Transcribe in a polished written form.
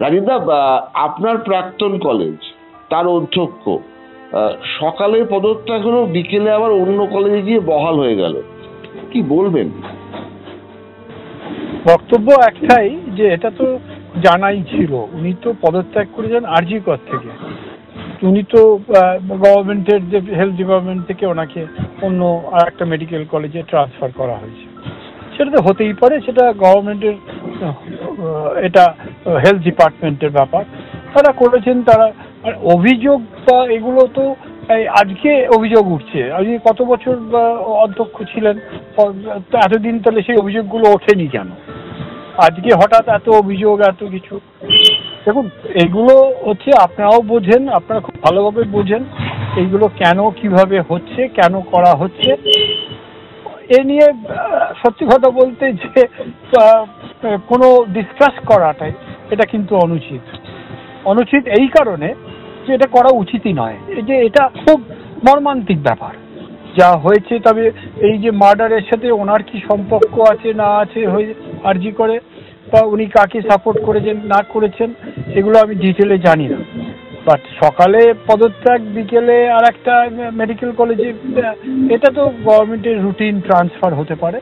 রাজীবদা, আপনার প্রাক্তন কলেজ, তার অধ্যক্ষ সকালে পদত্যাগ হলো, বিকেলে আবার অন্য কলেজে গিয়ে বহাল হয়ে গেল, কি বলবেন? বক্তব্য একটাই যে এটা তো জানাই ছিল, উনি তো পদত্যাগ করেছেন আরজি কর থেকে। উনি তো গভর্নমেন্টের যে হেলথ ডিপার্টমেন্ট থেকে ওনাকে অন্য আর একটা মেডিকেল কলেজে ট্রান্সফার করা হয়েছে। সেটা তো হতেই পারে, সেটা গভর্নমেন্টের, এটা হেলথ ডিপার্টমেন্টের ব্যাপার, তারা করেছেন তারা। আর অভিযোগ বা এগুলো তো আজকে অভিযোগ উঠছে, আজকে কত বছর অধ্যক্ষ ছিলেন, এতদিন তাহলে সেই অভিযোগগুলো ওঠেনি কেন? আজকে হঠাৎ এত অভিযোগ, এত কিছু। দেখুন, এগুলো হচ্ছে, আপনারাও বোঝেন, আপনারা খুব ভালোভাবে বোঝেন এইগুলো কেন, কিভাবে হচ্ছে, কেন করা হচ্ছে। এ নিয়ে সত্যি কথা বলতে যে কোনো ডিসকাস করাটাই এটা কিন্তু অনুচিত। অনুচিত এই কারণে যে এটা করা উচিতই নয়। এই যে এটা খুব মর্মান্তিক ব্যাপার যা হয়েছে। তবে এই যে মার্ডারের সাথে ওনার কি সম্পর্ক আছে না আছে হয়ে আরজি করে, বা উনি কাকে সাপোর্ট করেছেন না করেছেন, এগুলো আমি ডিটেলে জানি না। বাট সকালে পদত্যাগ, বিকেলে আর একটা মেডিকেল কলেজে, এটা তো গভর্নমেন্টের রুটিন ট্রান্সফার হতে পারে।